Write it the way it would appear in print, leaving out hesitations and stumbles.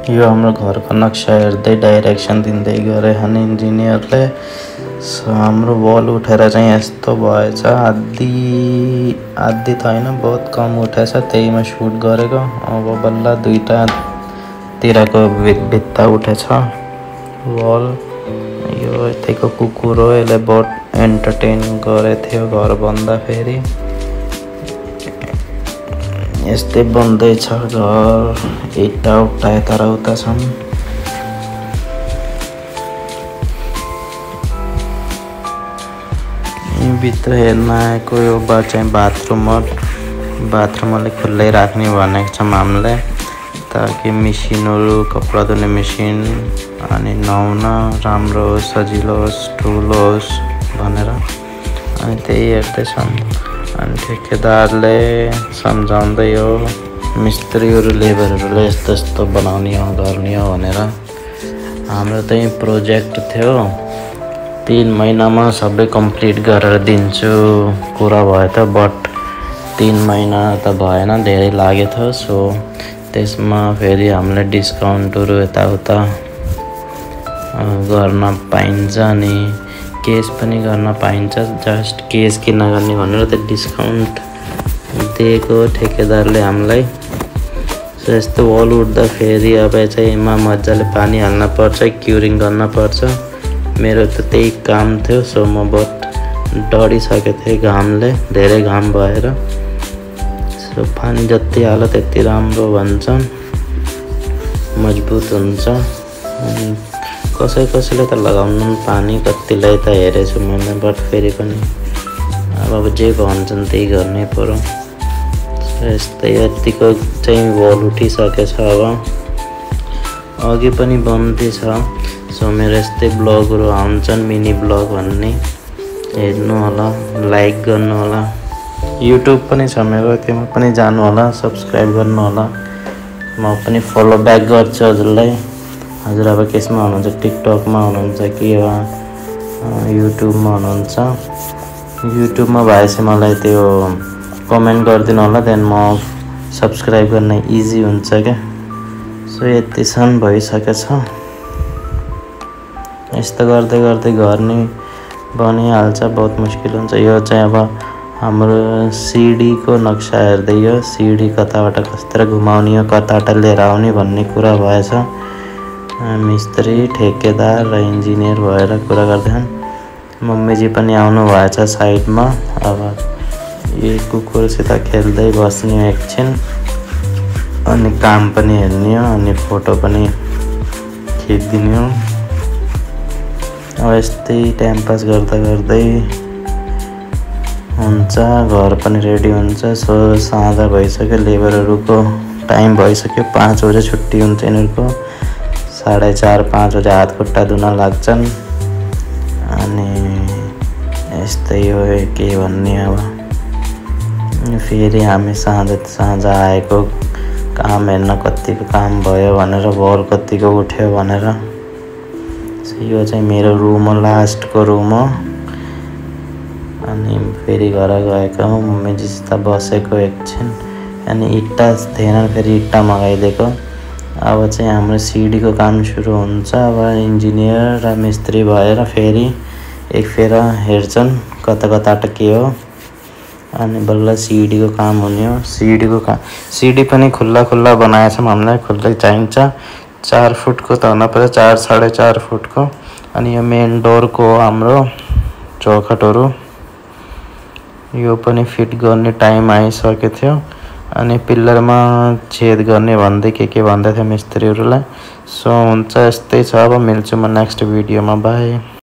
यो हाम्रो घरको नक्सा हेर्दै डाइरेक्सन दिँदै गरे हन इन्जिनियरले। सो हाम्रो वल उठेर चाहिँ यस्तो भएछ, आधी त होइन बहुत कम उठेछ, त्यहीमा सुट गरेको। अब बल्ल दुईटातिरको भित्ता उठेछ वल। यो यतिको कुकुर हो, यसले बहुत एन्टरटेन गरे थियो घर बन्दा फेरि। यस्तै बन्दैछ घर, इट्टा उट्टा यता र उता छन्। भित्र हेर्न आएको यो चाहिँ बाथरुम अलिक खुल्लै राख्ने भनेको छौँ हामीले, ताकि मेसिनहरू, कपडा धुने मेसिन अनि नुहाउन राम्रो होस्, सजिलो होस्, ठुलो होस् भनेर। अनि त्यही हेर्दैछन्। अनि ठेकेदारले सम्झाउँदै हो मिस्त्रीहरू, लेबरहरूले यस्तो यस्तो बनाउने हो, गर्ने हो भनेर। हाम्रो त्यही प्रोजेक्ट थियो, 3 महिनामा सबै कम्प्लिट गरेर दिन्छु कुरा भयो त, बट 3 महिना त भएन, धेरै लागेको थियो। सो त्यसमा फेरि हामीले डिस्काउन्टहरू यताउता गर्न पाइन्छ अनि केस पनि गर्न पाइन्छ। जस्ट केस किन गर्ने भनेर त डिस्काउन्ट दिएको ठेकेदारले हामीलाई। सो यस्तो वल उठ्दा फेरि अब चाहिँमा मजाले पानी हाल्न पर्छ, क्युरिङ गर्न पर्छ। मेरो त त्यही काम थियो। सो म बहुत डढिसकेको थिएँ घामले, धेरै घाम भएर। सो पानी जति हाल्यो त्यति राम्रो भन्छ, मजबुत हुन्छ। कसैले त लगाउनु पानी, कतिलाई त हेरेछु मैले, बट फेरि पनि अब जे भन्छन् त्यही गर्नै पर्यो। यस्तै यतिको चाहिँ वल उठिसकेछ। अब अघि पनि बन्दैछ। सो मेरो यस्तै ब्लगहरू आउँछन्, मिनी ब्लग भन्ने, हेर्नु होला, लाइक गर्नु होला। युट्युब पनि छ मेरो, त्यसमा पनि जानु होला, सब्सक्राइब गर्नु होला। म पनि फलो ब्याक गर्छु हजुरलाई। हजुर अब केसमा हुनुहुन्छ, टिकटकमा हुनुहुन्छ कि युट्युबमा हुनुहुन्छ? युट्युबमा भएपछि मलाई त्यो कमेन्ट गरिदिनु होला, त्यहाँदेखि म सब्सक्राइब गर्न इजी हुन्छ क्या। सो यतिसम्म भइसकेछ। यस्तो गर्दै गर्दै घर नै बनिहाल्छ, बहुत मुस्किल हुन्छ। यो चाहिँ अब हाम्रो सिडीको नक्सा हेर्दै हो, सिडी कताबाट कस्तिर घुमाउने हो, कताबाट लिएर आउने भन्ने कुरा भएछ। मिस्त्री, ठेकेदार र इन्जिनियर भएर कुरा गर्दैछन्। मम्मीजी पनि आउनु भएछ साइडमा। अब यो कुकुरसित खेल्दै बस्ने एकछिन, अनि काम पनि हेर्ने हो, अनि फोटो पनि खिचिदिने हो। अब यस्तै टाइम पास गर्दा गर्दै हुन्छ, घर पनि रेडी हुन्छ। सो साँझ भइसक्यो, लेबरहरूको टाइम भइसक्यो, 5 बजे छुट्टी हुन्छ यिनीहरूको। 4:30-5 बजे हात खुट्टा धुन लाग्छन्। अनि यस्तै हो, के भन्ने अब। फेरि हामी साँझ आएको, काम हेर्न कतिको काम भयो भनेर, वल कतिको उठ्यो भनेर। यो चाहिँ मेरो रुम हो, लास्टको रुम हो। अनि फेरि घर गएको, मम्मीजीसित बसेको एकछिन। अनि इट्टा थिएन, फेरि इट्टा मगाइदिएको। अब चाहिँ हाम्रो सिडीको काम सुरु हुन्छ। अब इन्जिनियर र मिस्त्री भएर फेरि एक फेर हेर्छन् कता कताबाट के हो, अनि बल्ल सिडीको काम हुने हो। सिडी पनि खुल्ला बनाएछ हामीलाई, खुल्लै चाहिन्छ। 4 फुटको त हुन पर्छ, 4-4.5 फुटको। अनि यो मेन डोरको हाम्रो चौखटहरू, यो पनि फिट गर्ने टाइम आइसकेको थियो। अनि पिल्लरमा छेद गर्ने भन्दै के भन्दै थियो मिस्त्रीहरूलाई। सो हुन्छ, यस्तै छ। अब मिल्छु म नेक्स्ट भिडियोमा, बाई।